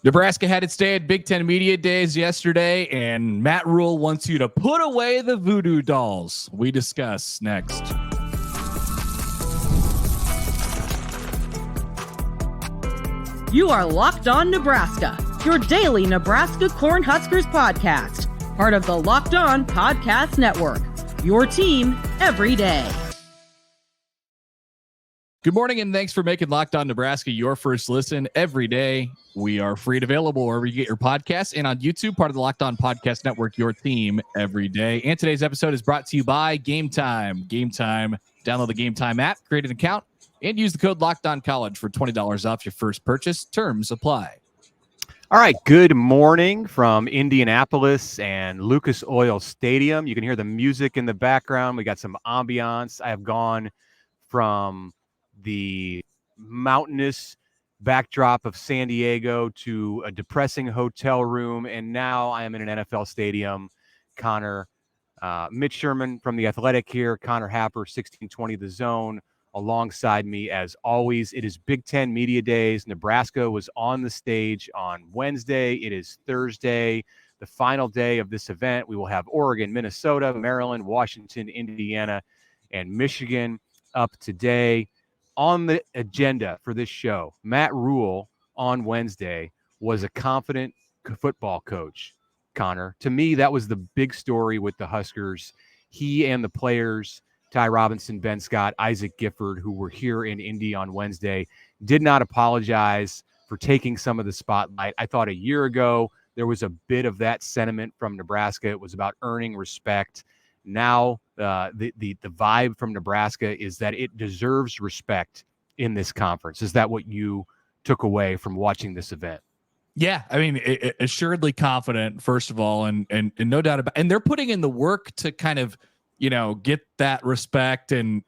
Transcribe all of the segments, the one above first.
Nebraska had its day at Big Ten Media Days yesterday, and Matt Rhule wants you to put away the voodoo dolls. We discuss next. You are Locked On Nebraska, your daily Nebraska Cornhuskers podcast, part of the Locked On Podcast Network, your team every day. Good morning, and thanks for making Locked On Nebraska your first listen every day. We are free and available wherever you get your podcasts and on YouTube, part of the Locked On Podcast Network, your team every day. And today's episode is brought to you by Gametime. Gametime. Download the Gametime app, create an account, and use the code LOCKEDONCollege for $20 off your first purchase. Terms apply. All right, good morning from Indianapolis and Lucas Oil Stadium. You can hear the music in the background. We got some ambiance. I have gone from the mountainous backdrop of San Diego to a depressing hotel room, and now I am in an NFL stadium. Mitch Sherman from The Athletic here, Connor Happer, 1620 The Zone, alongside me as always. It is Big Ten Media Days. Nebraska was on the stage on Wednesday. It is Thursday, the final day of this event. We will have Oregon, Minnesota, Maryland, Washington, Indiana, and Michigan up today. On the agenda for this show, Matt Rhule on Wednesday was a confident football coach, Connor. To me, that was the big story with the Huskers. He and the players, Ty Robinson, Ben Scott, Isaac Gifford, who were here in Indy on Wednesday, did not apologize for taking some of the spotlight. I thought a year ago there was a bit of that sentiment from Nebraska. It was about earning respect. Now the vibe from Nebraska is that it deserves respect in this conference. Is that what you took away from watching this event? Yeah, I mean, assuredly confident, first of all, and no doubt about, and they're putting in the work to kind of, get that respect and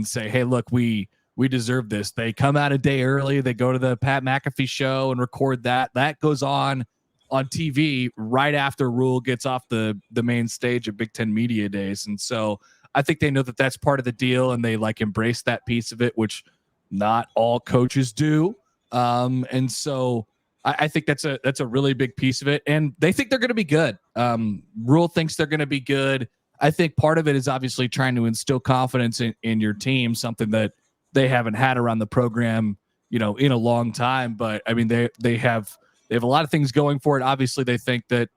say, hey, look, we deserve this. They come out a day early. They go to the Pat McAfee show and record that. That goes on TV right after Rhule gets off the main stage of Big Ten Media Days. And so I think they know that that's part of the deal, and they embrace that piece of it, which not all coaches do. And so I think that's a really big piece of it, and they think they're going to be good. Rhule thinks they're going to be good. I think part of it is obviously trying to instill confidence in your team, something that they haven't had around the program, in a long time. But I mean, they have a lot of things going for it. Obviously, they think that,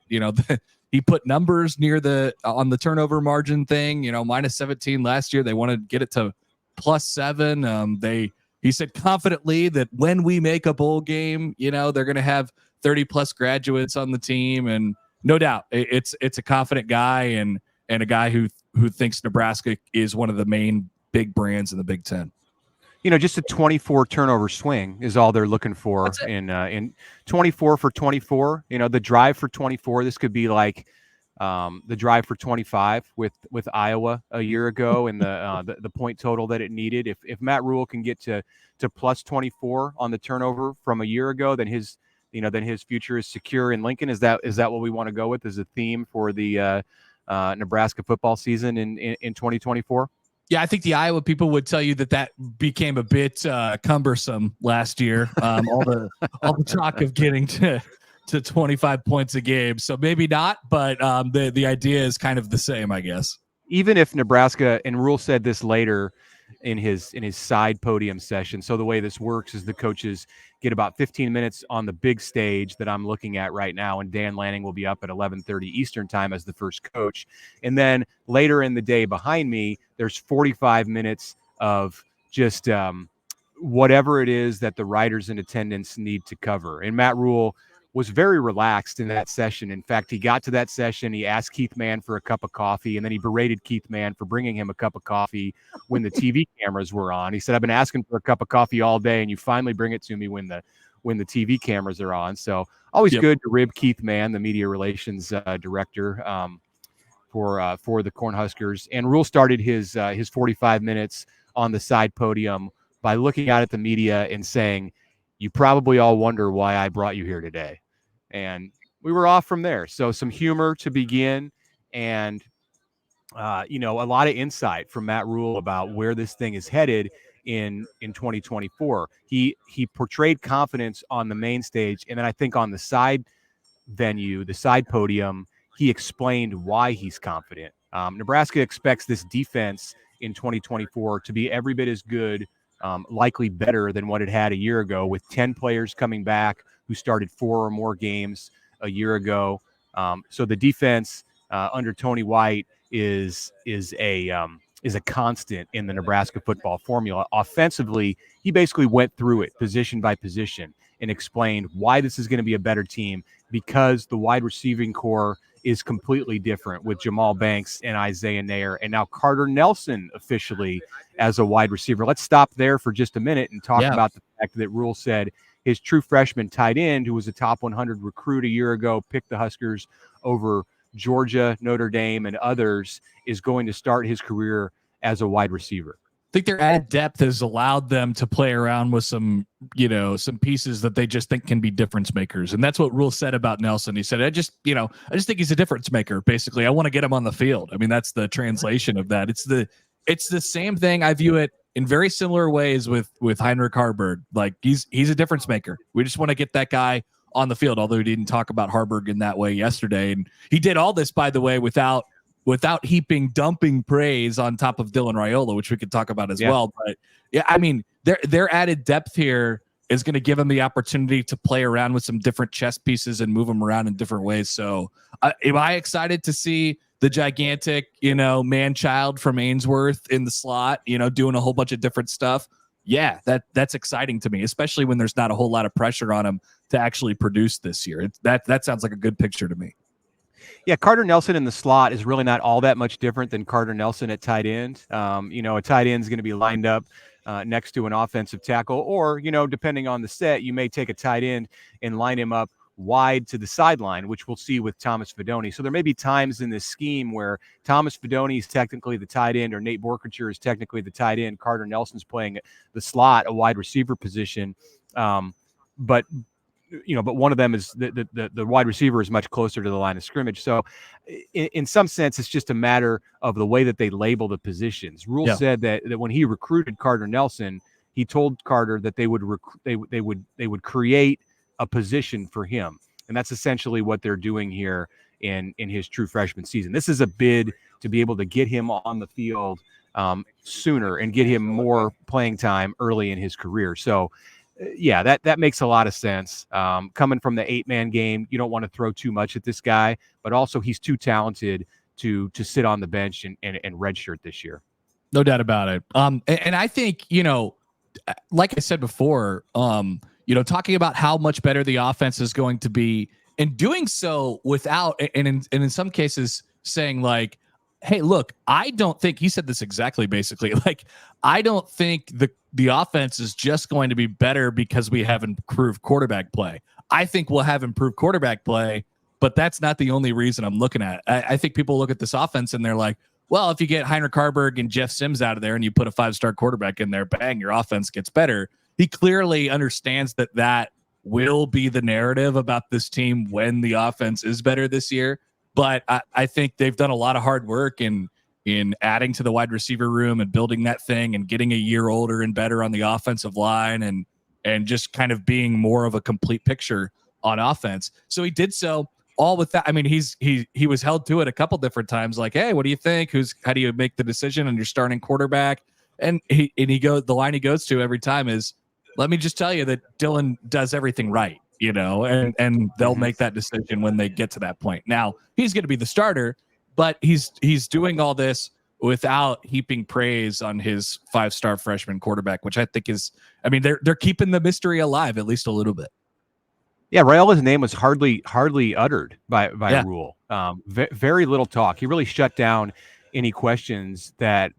he put numbers near on the turnover margin thing, minus 17 last year. They want to get it to +7. He said confidently that when we make a bowl game, they're going to have 30 plus graduates on the team. And no doubt it's a confident guy and a guy who thinks Nebraska is one of the main big brands in the Big Ten. Just a 24 turnover swing is all they're looking for in 24 for 24. The drive for 24. This could be like the drive for 25 with Iowa a year ago, and the point total that it needed. If Matt Rhule can get to plus 24 on the turnover from a year ago, then his future is secure in Lincoln. Is that what we want to go with as a theme for the Nebraska football season in 2024? Yeah, I think the Iowa people would tell you that became a bit cumbersome last year. All the talk of getting to 25 points a game. So maybe not, but the idea is kind of the same, I guess. Even if Nebraska, and Rhule said this later in his side podium session. So the way this works is the coaches get about 15 minutes on the big stage that I'm looking at right now, and Dan Lanning will be up at 11:30 Eastern time as the first coach. And then later in the day behind me, there's 45 minutes of just whatever it is that the writers in attendance need to cover. And Matt Rhule was very relaxed in that session. In fact, he got to that session, he asked Keith Mann for a cup of coffee, and then he berated Keith Mann for bringing him a cup of coffee when the TV cameras were on. He said, I've been asking for a cup of coffee all day, and you finally bring it to me when the TV cameras are on. So always good to rib Keith Mann, the media relations director for the Cornhuskers. And Rhule started his 45 minutes on the side podium by looking out at the media and saying, you probably all wonder why I brought you here today. And we were off from there. So some humor to begin, and a lot of insight from Matt Rhule about where this thing is headed in 2024. He portrayed confidence on the main stage, and then I think on the side venue, the side podium, he explained why he's confident. Nebraska expects this defense in 2024 to be every bit as good, likely better than what it had a year ago, with 10 players coming back who started 4 or more games a year ago. So the defense under Tony White is a constant in the Nebraska football formula. Offensively, he basically went through it position by position and explained why this is going to be a better team, because the wide receiving core is completely different with Jamal Banks and Isaiah Nair, and now Carter Nelson officially as a wide receiver. Let's stop there for just a minute and talk about the fact that Rhule said his true freshman tight end, who was a top 100 recruit a year ago, picked the Huskers over Georgia, Notre Dame, and others, is going to start his career as a wide receiver. I think their added depth has allowed them to play around with some pieces that they just think can be difference makers. And that's what Rhule said about Nelson. He said, I just think he's a difference maker. Basically, I want to get him on the field. I mean, that's the translation of that. It's the same thing. I view it in very similar ways with Heinrich Harburg. Like he's a difference maker. We just want to get that guy on the field, although he didn't talk about Harburg in that way yesterday. And he did all this, by the way, without dumping praise on top of Dylan Raiola, which we could talk about as well. But yeah, I mean, their added depth here is going to give them the opportunity to play around with some different chess pieces and move them around in different ways. So am I excited to see the gigantic, man-child from Ainsworth in the slot, doing a whole bunch of different stuff? Yeah, that's exciting to me, especially when there's not a whole lot of pressure on him to actually produce this year. That sounds like a good picture to me. Yeah, Carter Nelson in the slot is really not all that much different than Carter Nelson at tight end. A tight end is going to be lined up next to an offensive tackle, or, depending on the set, you may take a tight end and line him up wide to the sideline, which we'll see with Thomas Fidone. So there may be times in this scheme where Thomas Fidone is technically the tight end, or Nate Borkature is technically the tight end. Carter Nelson's playing the slot, a wide receiver position. But one of them is the wide receiver is much closer to the line of scrimmage. So in some sense, it's just a matter of the way that they label the positions. Rhule said that when he recruited Carter Nelson, he told Carter that they would create a position for him. And that's essentially what they're doing here in his true freshman season. This is a bid to be able to get him on the field sooner and get him more playing time early in his career. So yeah, that makes a lot of sense. Coming from the 8-man game, you don't want to throw too much at this guy, but also he's too talented to sit on the bench and redshirt this year. No doubt about it. And I think, like I said before, talking about how much better the offense is going to be, and doing so without, and in some cases saying like, hey, look, I don't think, he said this exactly, basically, like, I don't think the offense is just going to be better because we have improved quarterback play. I think we'll have improved quarterback play, but that's not the only reason I'm looking at it. I think people look at this offense and they're like, well, if you get Heinrich Harburg and Jeff Sims out of there and you put a 5-star quarterback in there, bang, your offense gets better. He clearly understands that will be the narrative about this team when the offense is better this year. But I think they've done a lot of hard work in adding to the wide receiver room and building that thing and getting a year older and better on the offensive line and just kind of being more of a complete picture on offense. So he did so all with that. I mean, he was held to it a couple different times. Like, hey, what do you think? How do you make the decision on your starting quarterback? And the line he goes to every time is, let me just tell you that Dylan does everything right. And they'll make that decision when they get to that point. Now, he's going to be the starter, but he's doing all this without heaping praise on his 5-star freshman quarterback, which I think is, I mean, they're keeping the mystery alive at least a little bit. Yeah, Raiola's name was hardly uttered by Rhule. Very little talk. He really shut down any questions that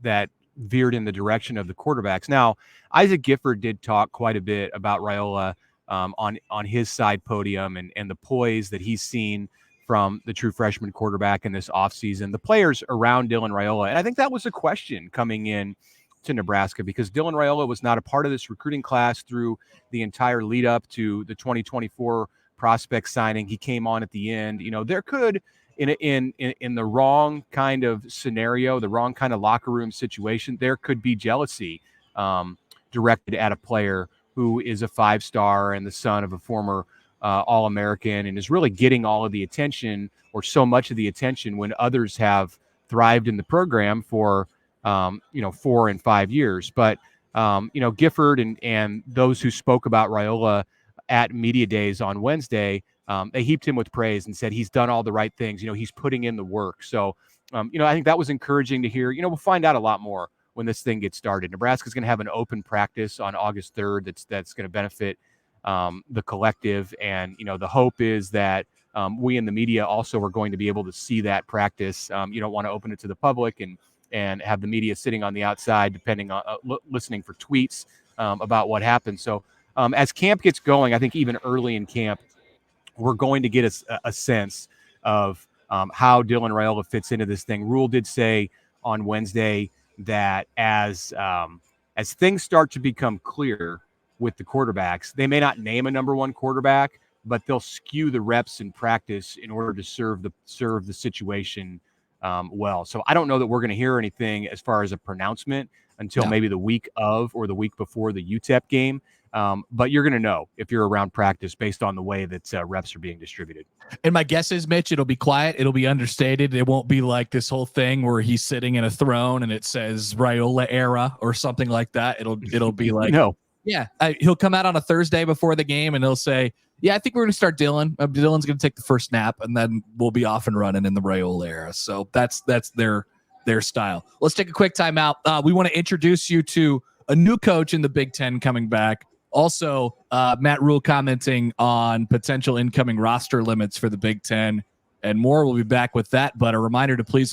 veered in the direction of the quarterbacks. Now, Isaac Gifford did talk quite a bit about Rhule on his side podium and the poise that he's seen from the true freshman quarterback in this offseason, the players around Dylan Raiola. And I think that was a question coming in to Nebraska, because Dylan Raiola was not a part of this recruiting class through the entire lead up to the 2024 prospect signing. He came on at the end. There could, in the wrong kind of scenario, the wrong kind of locker room situation, there could be jealousy directed at a player who is a 5-star and the son of a former All-American and is really getting all of the attention, or so much of the attention, when others have thrived in the program for 4 and 5 years. But Gifford and those who spoke about Rhule at media days on Wednesday, they heaped him with praise and said he's done all the right things. He's putting in the work. So I think that was encouraging to hear. We'll find out a lot more when this thing gets started. Nebraska's going to have an open practice on August 3rd. That's going to benefit the collective. And, the hope is that we in the media also are going to be able to see that practice. You don't want to open it to the public and have the media sitting on the outside, depending on listening for tweets about what happened. So as camp gets going, I think even early in camp, we're going to get a sense of how Dylan Rhule fits into this thing. Rhule did say on Wednesday that as things start to become clear with the quarterbacks, they may not name a number one quarterback, but they'll skew the reps in practice in order to serve the situation well. So I don't know that we're going to hear anything as far as a pronouncement until maybe the week of or the week before the UTEP game. But you're going to know if you're around practice based on the way that reps are being distributed. And my guess is, Mitch, it'll be quiet. It'll be understated. It won't be like this whole thing where he's sitting in a throne and it says Rhule era or something like that. It'll be like, he'll come out on a Thursday before the game and he'll say, yeah, I think we're going to start Dylan. Dylan's going to take the first snap and then we'll be off and running in the Rhule era. So that's their style. Let's take a quick timeout. We want to introduce you to a new coach in the Big Ten coming back. Also, Matt Rhule commenting on potential incoming roster limits for the Big Ten and more. We'll be back with that. But a reminder to please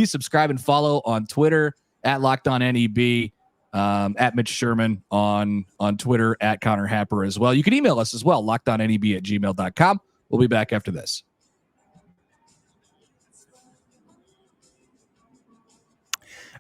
subscribe and follow on Twitter at LockedOnNEB, at Mitch Sherman on Twitter, at Connor Happer as well. You can email us as well, lockedonneb@gmail.com. We'll be back after this.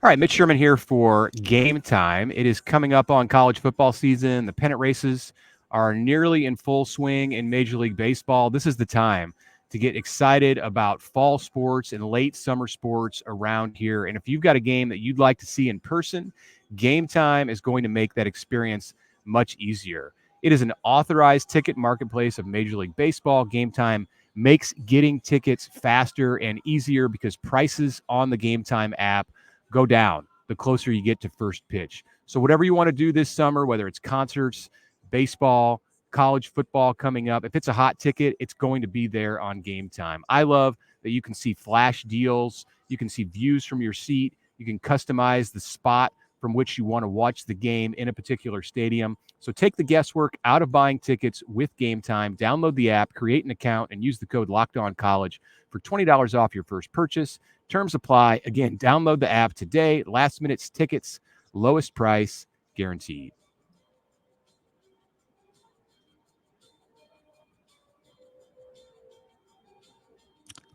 All right, Mitch Sherman here for Game Time. It is coming up on college football season. The pennant races are nearly in full swing in Major League Baseball. This is the time to get excited about fall sports and late summer sports around here. And if you've got a game that you'd like to see in person, Game Time is going to make that experience much easier. It is an authorized ticket marketplace of Major League Baseball. Game Time makes getting tickets faster and easier because prices on the Game Time app go down the closer you get to first pitch. So whatever you want to do this summer, whether it's concerts, baseball, college football coming up, if it's a hot ticket, it's going to be there on Game Time. I love that you can see flash deals. You can see views from your seat. You can customize the spot from which you want to watch the game in a particular stadium. So take the guesswork out of buying tickets with Game Time. Download the app, create an account, and use the code LOCKEDONCollege for $20 off your first purchase. Terms apply. Again, download the app today. Last minute tickets, lowest price guaranteed.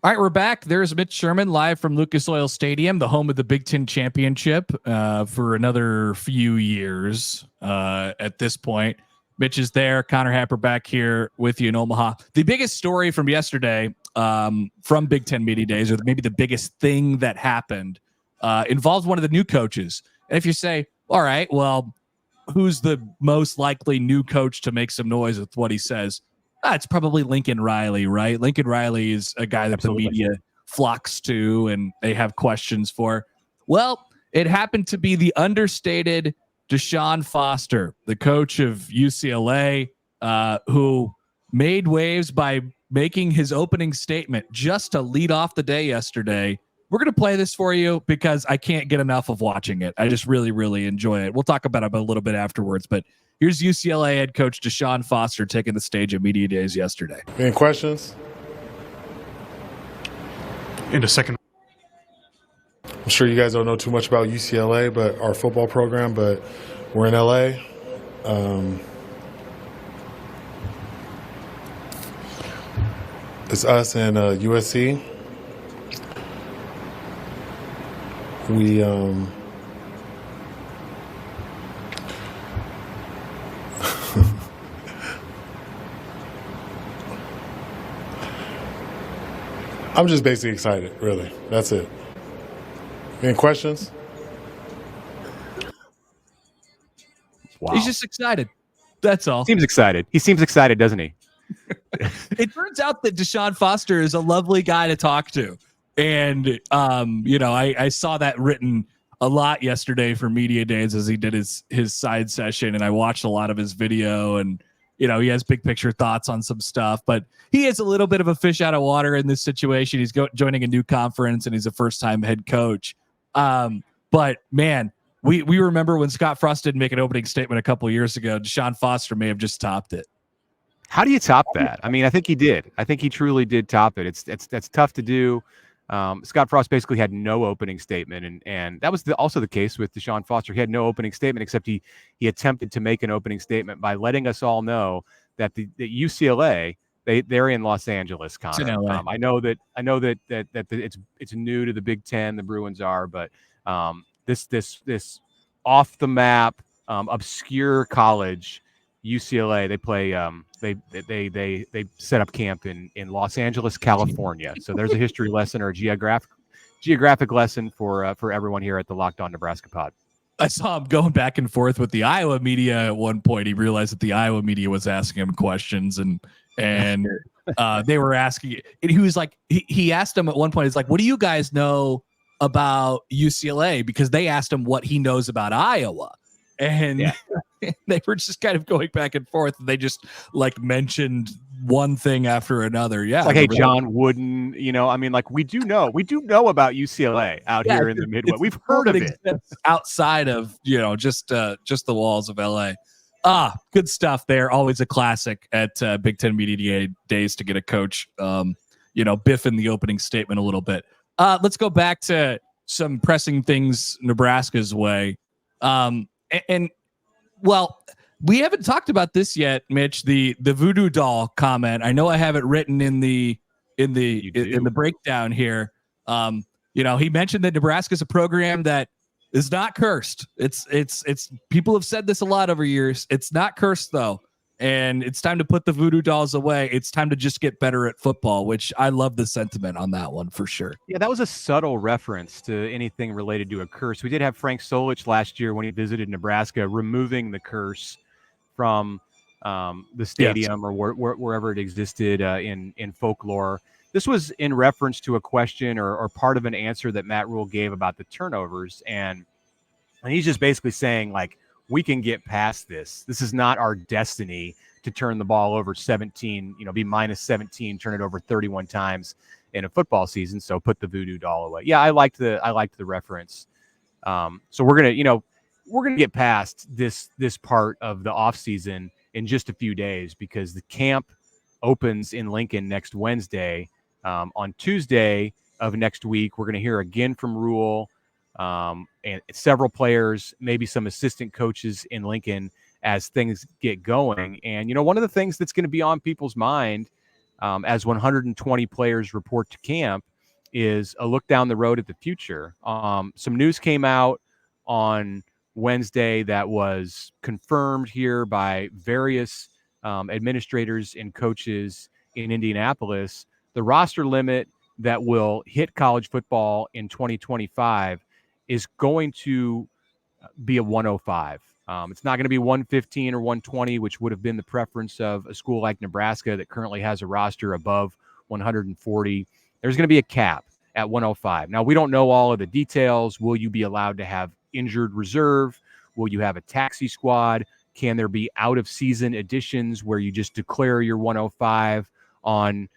All right, we're back. There's Mitch Sherman live from Lucas Oil Stadium, the home of the Big Ten Championship for another few years at this point. Mitch is there. Connor Happer back here with you in Omaha. The biggest story from yesterday from Big Ten Media Days, or maybe the biggest thing that happened, involves one of the new coaches. And if you say, all right, well, who's the most likely new coach to make some noise with what he says? It's probably Lincoln Riley, right? Lincoln Riley is a guy that Absolutely. The media flocks to and they have questions for. Well, it happened to be the understated DeShaun Foster, the coach of UCLA, who made waves by making his opening statement just to lead off the day yesterday. We're going to play this for you because I can't get enough of watching it. I just really, really enjoy it. We'll talk about it a little bit afterwards, but here's UCLA head coach DeShaun Foster taking the stage at Media Days yesterday. Any questions? In a second. I'm sure you guys don't know too much about UCLA, but our football program, but we're in LA. It's us and USC. We I'm just basically excited, really. That's it. Any questions? Wow. He's just excited. That's all. Seems excited. He seems excited, doesn't he? It turns out that DeShaun Foster is a lovely guy to talk to. And, I saw that written a lot yesterday for media days as he did his side session. And I watched a lot of his video, and, he has big picture thoughts on some stuff, but he is a little bit of a fish out of water in this situation. He's joining a new conference, and he's a first time head coach. But man, we remember when Scott Frost didn't make an opening statement a couple of years ago. DeShaun Foster may have just topped it. How do you top that? I mean, I think he did. I think he truly did top it. That's tough to do. Scott Frost basically had no opening statement, and that was also the case with DeShaun Foster. He had no opening statement, except he attempted to make an opening statement by letting us all know that the UCLA they're in Los Angeles, Connor. I know that it's new to the Big Ten. The Bruins are, but this off the map, obscure college, UCLA, they play they set up camp in Los Angeles, California. So there's a history lesson or a geographic lesson for everyone here at the Locked On Nebraska pod. I saw him going back and forth with the Iowa media at one point. He realized that the Iowa media was asking him questions, and they were asking, and he was like, he asked him at one point, he's like, what do you guys know about UCLA? Because they asked him what he knows about Iowa. And they were just kind of going back and forth. They just mentioned one thing after another. Yeah. It's like, hey, John Wooden, I mean, we do know about UCLA out here in the Midwest. We've heard of it outside of, just the walls of LA. Good stuff there. Always a classic at Big Ten Media Days to get a coach, biff in the opening statement a little bit. Let's go back to some pressing things Nebraska's way. And we haven't talked about this yet, Mitch. The voodoo doll comment. I know I have it written in the breakdown here. He mentioned that Nebraska is a program that is not cursed. It's people have said this a lot over years. It's not cursed though, and it's time to put the voodoo dolls away. It's time to just get better at football, which I love the sentiment on that one for sure. Yeah, that was a subtle reference to anything related to a curse. We did have Frank Solich last year when he visited Nebraska, removing the curse from the stadium or wherever it existed in folklore. This was in reference to a question or part of an answer that Matt Rhule gave about the turnovers. And he's just basically saying, we can get past this. This is not our destiny to turn the ball over 17, be minus 17, turn it over 31 times in a football season. So put the voodoo doll away. Yeah, I liked the reference. So we're gonna get past this part of the offseason in just a few days, because the camp opens in Lincoln next Wednesday. On Tuesday of next week, we're gonna hear again from Rhule. And several players, maybe some assistant coaches in Lincoln as things get going. And, one of the things that's going to be on people's mind as 120 players report to camp is a look down the road at the future. Some news came out on Wednesday that was confirmed here by various administrators and coaches in Indianapolis. The roster limit that will hit college football in 2025 is going to be a 105. It's not going to be 115 or 120, which would have been the preference of a school like Nebraska that currently has a roster above 140. There's going to be a cap at 105. Now, we don't know all of the details. Will you be allowed to have injured reserve? Will you have a taxi squad? Can there be out-of-season additions where you just declare your 105 on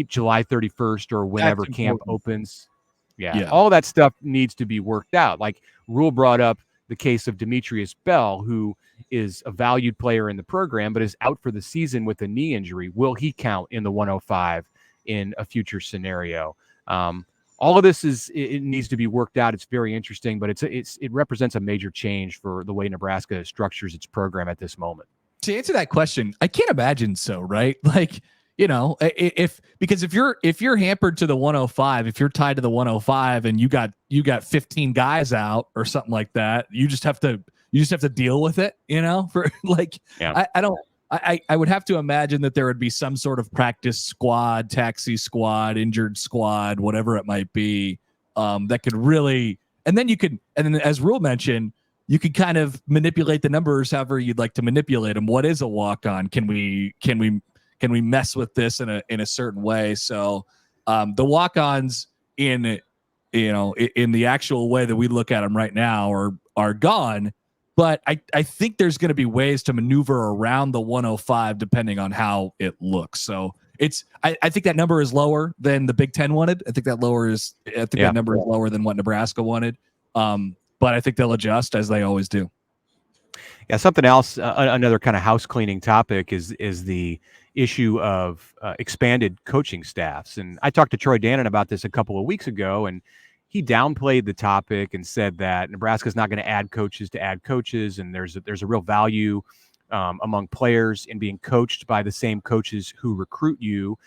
July 31st or whenever camp opens? Yeah, all that stuff needs to be worked out. Rhule brought up the case of Demetrius Bell, who is a valued player in the program, but is out for the season with a knee injury. Will he count in the 105 in a future scenario? All of this it needs to be worked out. It's very interesting, but it represents a major change for the way Nebraska structures its program at this moment. To answer that question, I can't imagine so, right? Because if you're hampered to the 105, if you're tied to the 105 and you got 15 guys out or something like that, you just have to deal with it, I would have to imagine that there would be some sort of practice squad, taxi squad, injured squad, whatever it might be, that could really, and then as Rhule mentioned, you could kind of manipulate the numbers however you'd like to manipulate them. What is a walk-on? Can we mess with this in a certain way? So the walk-ons in the actual way that we look at them right now are gone. But I think there's going to be ways to maneuver around the 105 depending on how it looks. So I think that number is lower than the Big Ten wanted. I think that number is lower than what Nebraska wanted. But I think they'll adjust as they always do. Yeah, something else, another kind of house cleaning topic is the issue of expanded coaching staffs. And I talked to Troy Dannon about this a couple of weeks ago, and he downplayed the topic and said that Nebraska's not going to add coaches to add coaches, and there's a real value among players in being coached by the same coaches who recruit you.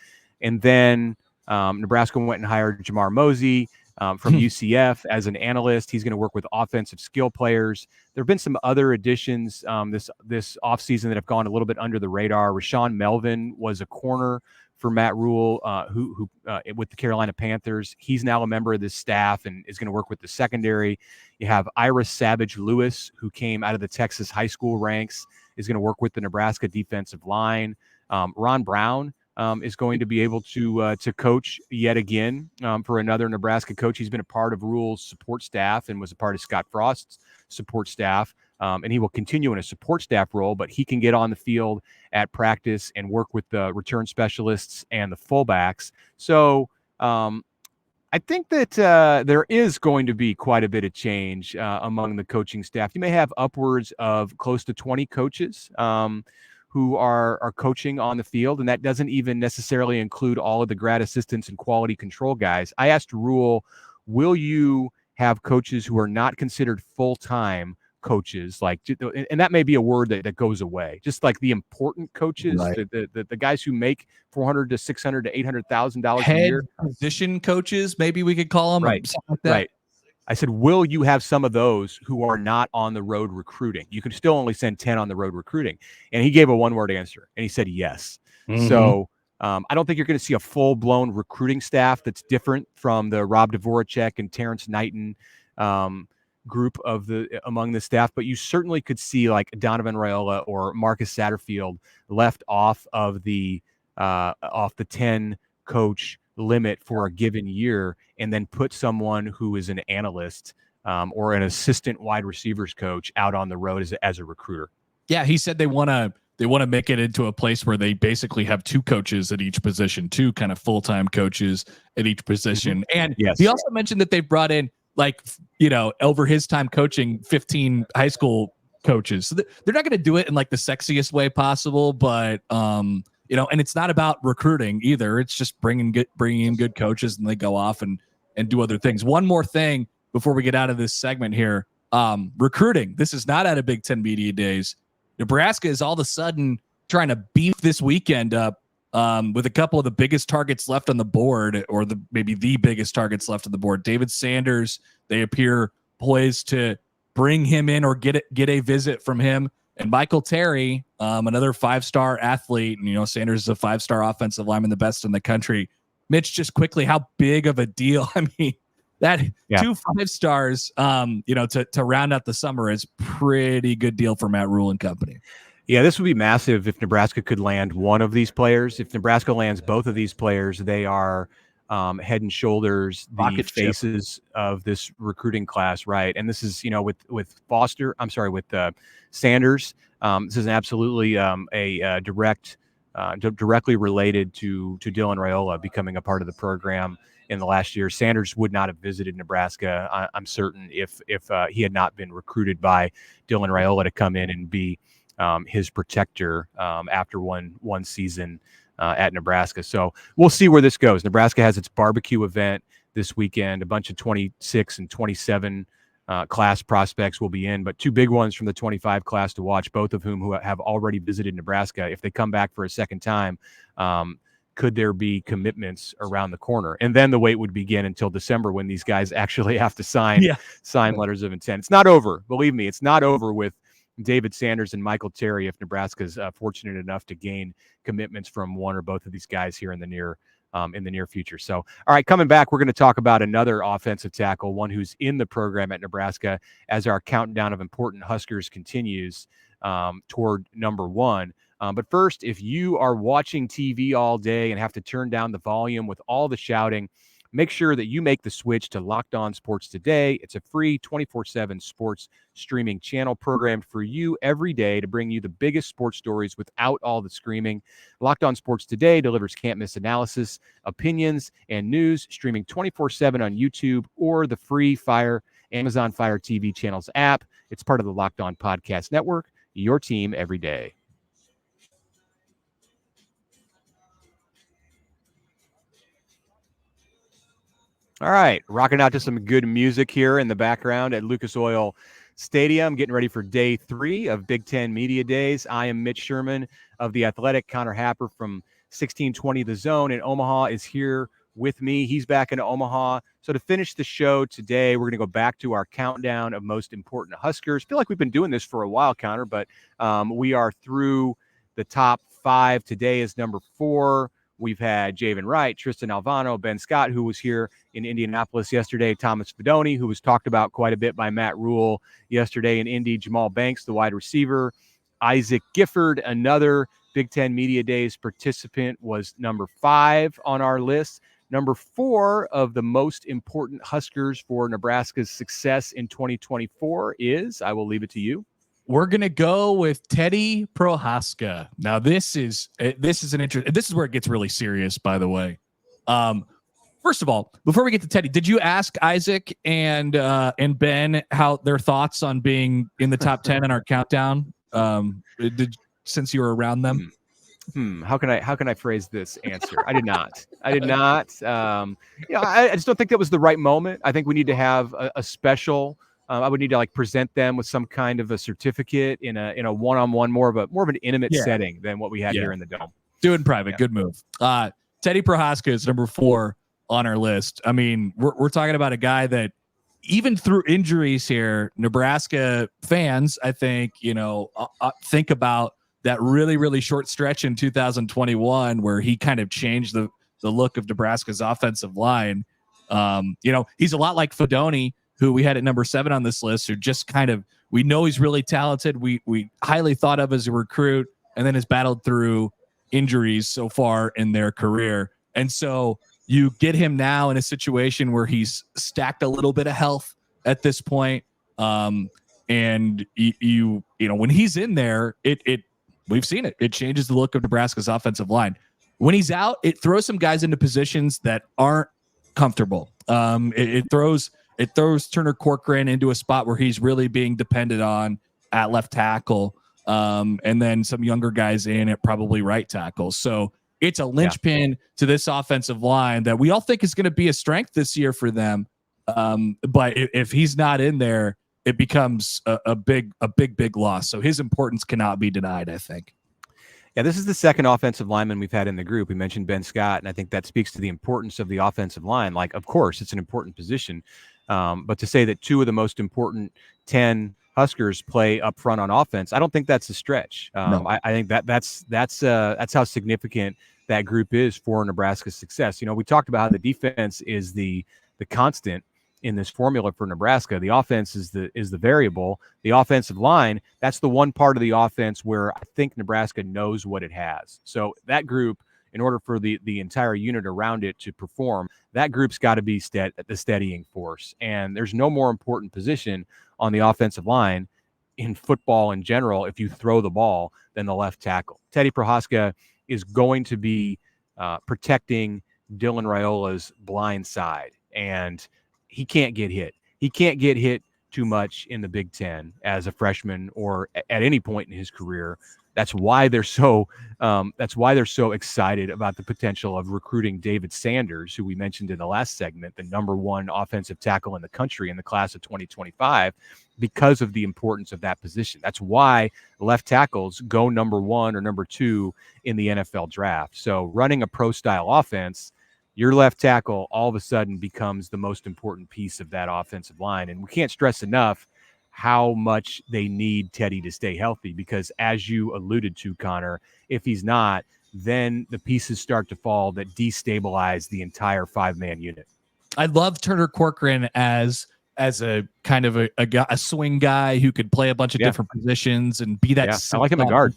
And then Nebraska went and hired Jamar Mosey from UCF as an analyst. He's going to work with offensive skill players. There have been some other additions this offseason that have gone a little bit under the radar. Rashawn Melvin was a corner for Matt Rhule, who with the Carolina Panthers. He's now a member of this staff and is going to work with the secondary. You have Iris Savage Lewis, who came out of the Texas high school ranks, is going to work with the Nebraska defensive line. Ron Brown is going to be able to coach yet again for another Nebraska coach. He's been a part of Rhule's support staff and was a part of Scott Frost's support staff. And he will continue in a support staff role, but he can get on the field at practice and work with the return specialists and the fullbacks. So I think that there is going to be quite a bit of change among the coaching staff. You may have upwards of close to 20 coaches who are coaching on the field, and that doesn't even necessarily include all of the grad assistants and quality control guys. I asked Rhule, will you have coaches who are not considered full-time coaches, and that may be a word that goes away, just like the important coaches, right? the guys who make $400,000 to $600,000 to $800,000 a year, position coaches, maybe we could call them, right? Like that. Right. I said, will you have some of those who are not on the road recruiting? You can still only send 10 on the road recruiting. And he gave a one-word answer, and he said yes. Mm-hmm. So I don't think you're going to see a full-blown recruiting staff that's different from the Rob Dvoracek and Terrence Knighton group among the staff, but you certainly could see like Donovan Raiola or Marcus Satterfield left off of the 10 coach limit for a given year, and then put someone who is an analyst or an assistant wide receivers coach out on the road as a recruiter. Yeah, he said they want to make it into a place where they basically have two coaches at each position, two kind of full-time coaches at each position. Mm-hmm. And yes, he also mentioned that they've brought in, over his time coaching, 15 high school coaches. So they're not going to do it in like the sexiest way possible, but and it's not about recruiting either. It's just bringing in good coaches, and they go off and do other things. One more thing before we get out of this segment here. Recruiting. This is not out of Big Ten Media Days. Nebraska is all of a sudden trying to beef this weekend up with a couple of the biggest targets left on the board, or maybe the biggest targets left on the board. David Sanders, they appear poised to bring him in or get a visit from him. And Michael Terry, another 5-star athlete, and Sanders is a 5-star offensive lineman, the best in the country. Mitch, just quickly, how big of a deal? I mean, that 2 5-stars, to round out the summer is pretty good deal for Matt Rhule and company. Yeah, this would be massive if Nebraska could land one of these players. If Nebraska lands both of these players, they are head and shoulders the faces of this recruiting class, right? And this is, with Sanders, this is absolutely a directly related to Dylan Raiola becoming a part of the program in the last year. Sanders would not have visited Nebraska, I'm certain, if he had not been recruited by Dylan Raiola to come in and be his protector after one season at Nebraska. So we'll see where this goes. Nebraska has its barbecue event this weekend. A bunch of 26 and 27 class prospects will be in, but 2 big ones from the 25 class to watch, both of whom who have already visited Nebraska. If they come back for a second time, could there be commitments around the corner? And then the wait would begin until December, when these guys actually have to sign letters of intent. It's not over. Believe me, it's not over with David Sanders and Michael Terry if Nebraska's fortunate enough to gain commitments from one or both of these guys here in the near in the near future. So, all right, coming back, we're going to talk about another offensive tackle, one who's in the program at Nebraska as our countdown of important Huskers continues toward number one. But first, if you are watching TV all day and have to turn down the volume with all the shouting, make sure that you make the switch to Locked On Sports Today. It's a free 24/7 sports streaming channel programmed for you every day to bring you the biggest sports stories without all the screaming. Locked On Sports Today delivers can't-miss analysis, opinions, and news, streaming 24/7 on YouTube or the free Amazon Fire TV channels app. It's part of the Locked On Podcast Network, your team every day. All right, rocking out to some good music here in the background at Lucas Oil Stadium, getting ready for day 3 of Big Ten Media Days. I am Mitch Sherman of The Athletic. Connor Happer from 1620 The Zone in Omaha is here with me. He's back in Omaha. So to finish the show today, we're going to go back to our countdown of most important Huskers. I feel like we've been doing this for a while, Connor, but we are through the top 5. Today is number 4. We've had Javen Wright, Tristan Alvano, Ben Scott, who was here in Indianapolis yesterday, Thomas Fedoni, who was talked about quite a bit by Matt Rhule yesterday in Indy, Jamal Banks, the wide receiver, Isaac Gifford, another Big Ten Media Days participant, was number 5 on our list. Number 4 of the most important Huskers for Nebraska's success in 2024 is, I will leave it to you. We're gonna go with Teddy Prohaska. Now, this is an interesting. This is where it gets really serious, by the way. First of all, before we get to Teddy, did you ask Isaac and Ben how their thoughts on being in the top 10 in our countdown? Since you were around them. How can I phrase this answer? I did not. I just don't think that was the right moment. I think we need to have a special. I would need to present them with some kind of a certificate in a one-on-one, more of an intimate setting than what we had here in the Dome. Do it in private. Good move. Teddy Prohaska is number 4 on our list. I mean, we're talking about a guy that even through injuries here, Nebraska fans, I think, think about that really, really short stretch in 2021 where he kind of changed the look of Nebraska's offensive line. He's a lot like Fedoni, who we had at number 7 on this list, who just we know he's really talented. We highly thought of as a recruit, and then has battled through injuries so far in their career. And so you get him now in a situation where he's stacked a little bit of health at this point. And when he's in there, we've seen it. It changes the look of Nebraska's offensive line. When he's out, it throws some guys into positions that aren't comfortable. It throws Turner Corcoran into a spot where he's really being depended on at left tackle, and then some younger guys in at probably right tackle. So it's a linchpin to this offensive line that we all think is going to be a strength this year for them. But if he's not in there, it becomes a big loss. So his importance cannot be denied, I think. Yeah, this is the second offensive lineman we've had in the group. We mentioned Ben Scott, and I think that speaks to the importance of the offensive line. Of course, it's an important position. But to say that 2 of the most important 10 Huskers play up front on offense, I don't think that's a stretch. No. I think that's how significant that group is for Nebraska's success. We talked about how the defense is the constant in this formula for Nebraska. The offense is the variable. The offensive line, that's the one part of the offense where I think Nebraska knows what it has. So that group, in order for the entire unit around it to perform, that group's got to be the steadying force. And there's no more important position on the offensive line in football in general if you throw the ball than the left tackle. Teddy Prohaska is going to be protecting Dylan Raiola's blind side, and he can't get hit. He can't get hit too much in the Big Ten as a freshman or at any point in his career. That's why they're so excited about the potential of recruiting David Sanders, who we mentioned in the last segment, the number 1 offensive tackle in the country in the class of 2025, because of the importance of that position. That's why left tackles go number 1 or number 2 in the NFL draft. So running a pro-style offense, your left tackle all of a sudden becomes the most important piece of that offensive line. And we can't stress enough how much they need Teddy to stay healthy, because as you alluded to, Connor, if he's not, then the pieces start to fall that destabilize the entire 5-man unit. I love Turner Corcoran as a kind of a swing guy who could play a bunch of different positions and be that. I like him at guard.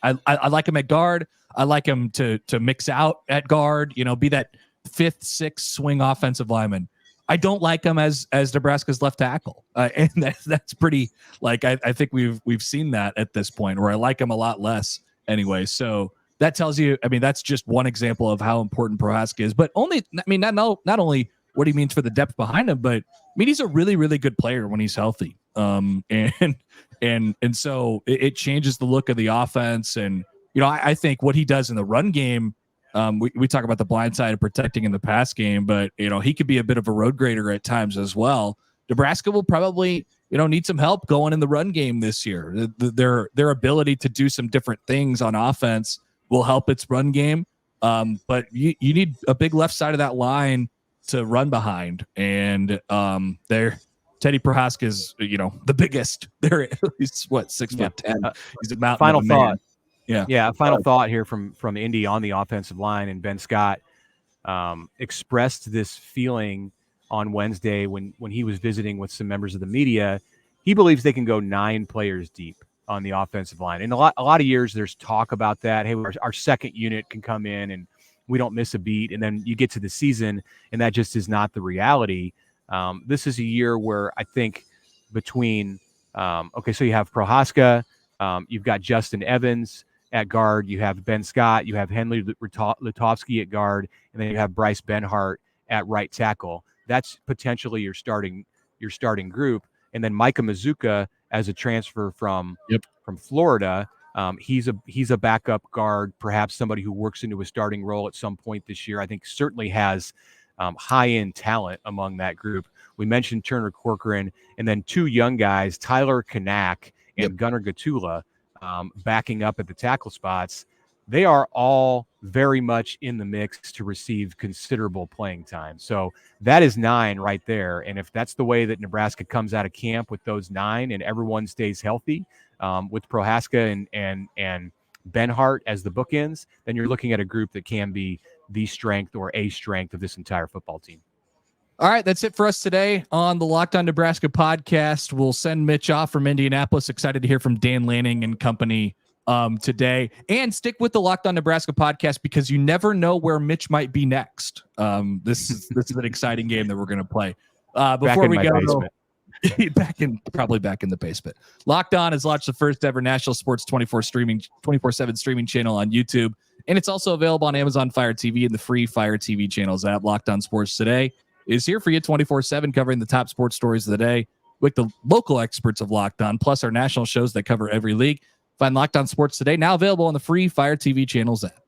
I like him at guard. I like him to mix out at guard, be that 5th, 6th swing offensive lineman. I don't like him as Nebraska's left tackle. And that's pretty, like, I think we've seen that at this point, where I like him a lot less anyway. So that tells you, that's just one example of how important Prohaska is, but not only what he means for the depth behind him, but he's a really, really good player when he's healthy. And so it changes the look of the offense. And, I think what he does in the run game, we talk about the blind side of protecting in the pass game, but, he could be a bit of a road grader at times as well. Nebraska will probably, need some help going in the run game this year. Their ability to do some different things on offense will help its run game. But you need a big left side of that line to run behind. And Teddy Prohaska is, the biggest. He's 6'10". He's a mountain. Final thought. Final thought here from Indy on the offensive line. And Ben Scott expressed this feeling on Wednesday when he was visiting with some members of the media. He believes they can go 9 players deep on the offensive line. And a lot of years there's talk about that. Hey, our second unit can come in and we don't miss a beat. And then you get to the season and that just is not the reality. This is a year where I think between, so you have Prohaska, you've got Justin Evans at guard, you have Ben Scott, you have Henley Lutovsky at guard, and then you have Bryce Benhart at right tackle. That's potentially your starting group. And then Micah Mazuka as a transfer from Florida. He's a backup guard, perhaps somebody who works into a starting role at some point this year. I think certainly has high-end talent among that group. We mentioned Turner Corcoran, and then 2 young guys, Tyler Kanak and Gunnar Gatula, backing up at the tackle spots. They are all very much in the mix to receive considerable playing time. So that is 9 right there. And if that's the way that Nebraska comes out of camp with those 9 and everyone stays healthy, with Prohaska and Benhart as the bookends, then you're looking at a group that can be the strength or a strength of this entire football team. All right, that's it for us today on the Locked On Nebraska podcast. We'll send Mitch off from Indianapolis. Excited to hear from Dan Lanning and company today. And stick with the Locked On Nebraska podcast because you never know where Mitch might be next. This is an exciting game that we're going to play. Before we go, back in the basement. Locked On has launched the first ever national sports 24/7 streaming channel on YouTube, and it's also available on Amazon Fire TV and the free Fire TV channels app. Locked On Sports Today is here for you 24/7, covering the top sports stories of the day with the local experts of Locked On, plus our national shows that cover every league. Find Locked On Sports Today now available on the free Fire TV channels app.